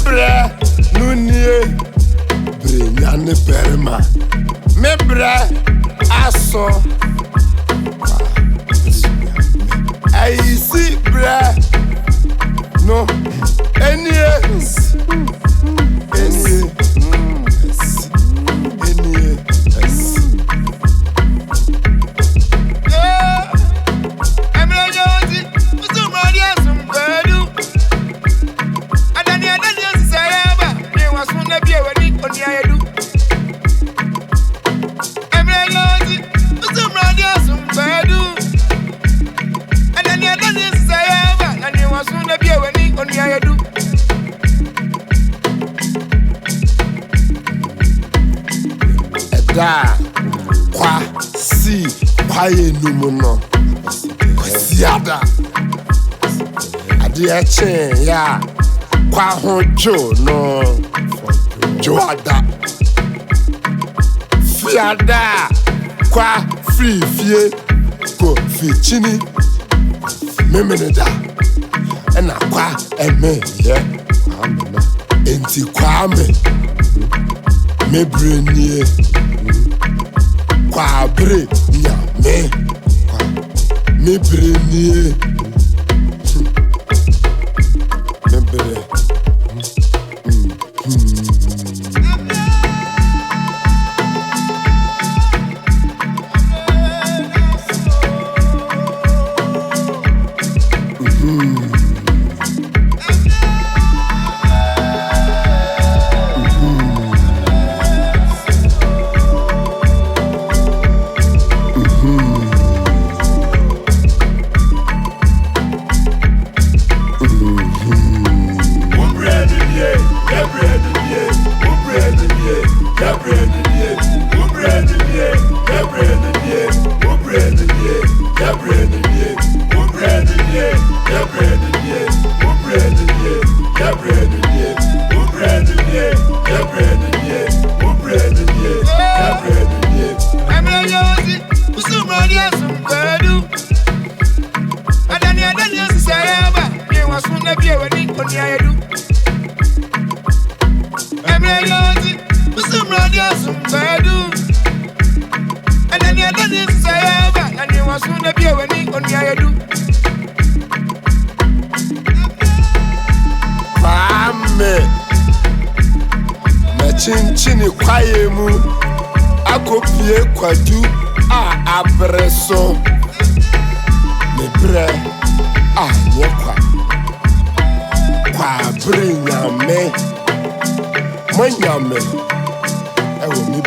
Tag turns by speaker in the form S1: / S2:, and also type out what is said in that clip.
S1: Meberɛ nunie Brenya ne berima Meberɛ aso Ayisi berɛ no Ɛnie Ɛnie Da kwayɛ numu no Kwasiada Adeɛ kyeeyɛ kwa ho dwoo no Dwoada Fiada kwa firii Kofi Kyini Memeneda ɛna kwa Ɛmmerɛ Enti Kwame Meberɛ Kwabre Nyame Meberɛ Meberɛ Wosum kwadu Adaneadane nsesayɛ Wosum na bi wani onua yɛadu Kwame Machinchini kwayɛ mu Akopie kwadu abrɛ so Meberɛ nyɛ Kwabre Nyame Nyame ewo mi